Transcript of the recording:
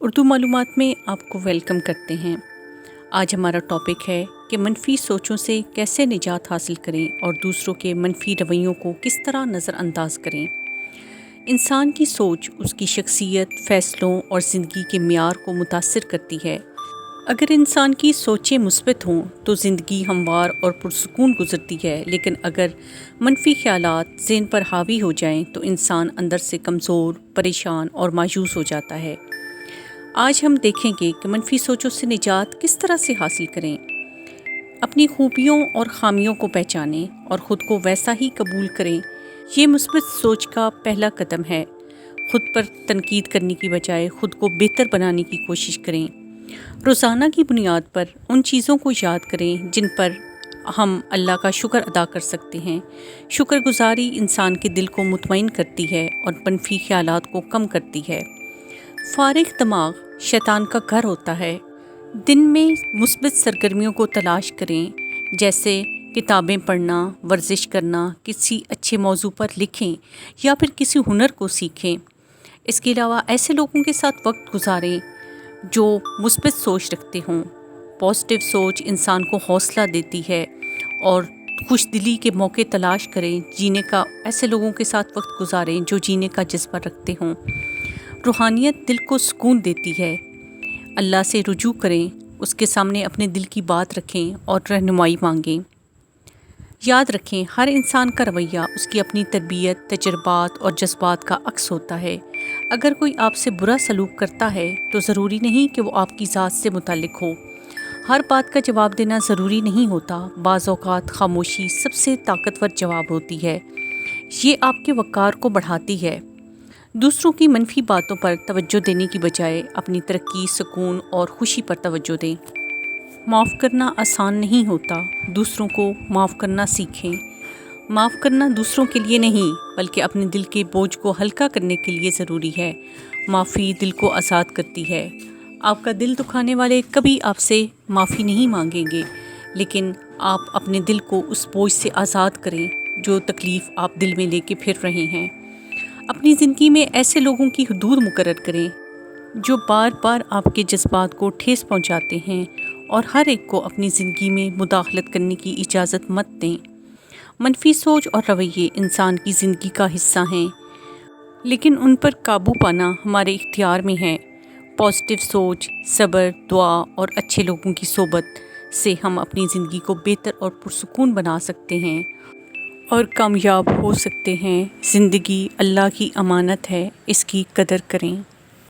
اردو معلومات میں آپ کو ویلکم کرتے ہیں۔ آج ہمارا ٹاپک ہے کہ منفی سوچوں سے کیسے نجات حاصل کریں اور دوسروں کے منفی رویوں کو کس طرح نظر انداز کریں۔ انسان کی سوچ اس کی شخصیت، فیصلوں اور زندگی کے معیار کو متاثر کرتی ہے۔ اگر انسان کی سوچیں مثبت ہوں تو زندگی ہموار اور پرسکون گزرتی ہے، لیکن اگر منفی خیالات ذہن پر حاوی ہو جائیں تو انسان اندر سے کمزور، پریشان اور مایوس ہو جاتا ہے۔ آج ہم دیکھیں گے کہ منفی سوچوں سے نجات کس طرح سے حاصل کریں۔ اپنی خوبیوں اور خامیوں کو پہچانیں اور خود کو ویسا ہی قبول کریں۔ یہ مثبت سوچ کا پہلا قدم ہے۔ خود پر تنقید کرنے کی بجائے خود کو بہتر بنانے کی کوشش کریں۔ روزانہ کی بنیاد پر ان چیزوں کو یاد کریں جن پر ہم اللہ کا شکر ادا کر سکتے ہیں۔ شکر گزاری انسان کے دل کو مطمئن کرتی ہے اور منفی خیالات کو کم کرتی ہے۔ فارغ دماغ شیطان کا گھر ہوتا ہے۔ دن میں مثبت سرگرمیوں کو تلاش کریں، جیسے کتابیں پڑھنا، ورزش کرنا، کسی اچھے موضوع پر لکھیں یا پھر کسی ہنر کو سیکھیں۔ اس کے علاوہ ایسے لوگوں کے ساتھ وقت گزاریں جو مثبت سوچ رکھتے ہوں۔ پازیٹیو سوچ انسان کو حوصلہ دیتی ہے اور خوش دلی کے موقع تلاش کریں جینے کا۔ ایسے لوگوں کے ساتھ وقت گزاریں جو جینے کا جذبہ رکھتے ہوں۔ روحانیت دل کو سکون دیتی ہے۔ اللہ سے رجوع کریں، اس کے سامنے اپنے دل کی بات رکھیں اور رہنمائی مانگیں۔ یاد رکھیں، ہر انسان کا رویہ اس کی اپنی تربیت، تجربات اور جذبات کا عکس ہوتا ہے۔ اگر کوئی آپ سے برا سلوک کرتا ہے تو ضروری نہیں کہ وہ آپ کی ذات سے متعلق ہو۔ ہر بات کا جواب دینا ضروری نہیں ہوتا۔ بعض اوقات خاموشی سب سے طاقتور جواب ہوتی ہے۔ یہ آپ کے وقار کو بڑھاتی ہے۔ دوسروں کی منفی باتوں پر توجہ دینے کی بجائے اپنی ترقی، سکون اور خوشی پر توجہ دیں۔ معاف کرنا آسان نہیں ہوتا۔ دوسروں کو معاف کرنا سیکھیں۔ معاف کرنا دوسروں کے لیے نہیں بلکہ اپنے دل کے بوجھ کو ہلکا کرنے کے لیے ضروری ہے۔ معافی دل کو آزاد کرتی ہے۔ آپ کا دل دکھانے والے کبھی آپ سے معافی نہیں مانگیں گے، لیکن آپ اپنے دل کو اس بوجھ سے آزاد کریں جو تکلیف آپ دل میں لے کے پھر رہے ہیں۔ اپنی زندگی میں ایسے لوگوں کی حدود مقرر کریں جو بار بار آپ کے جذبات کو ٹھیس پہنچاتے ہیں، اور ہر ایک کو اپنی زندگی میں مداخلت کرنے کی اجازت مت دیں۔ منفی سوچ اور رویے انسان کی زندگی کا حصہ ہیں، لیکن ان پر قابو پانا ہمارے اختیار میں ہے۔ پازیٹیو سوچ، صبر، دعا اور اچھے لوگوں کی صحبت سے ہم اپنی زندگی کو بہتر اور پرسکون بنا سکتے ہیں اور کامیاب ہو سکتے ہیں۔ زندگی اللہ کی امانت ہے، اس کی قدر کریں۔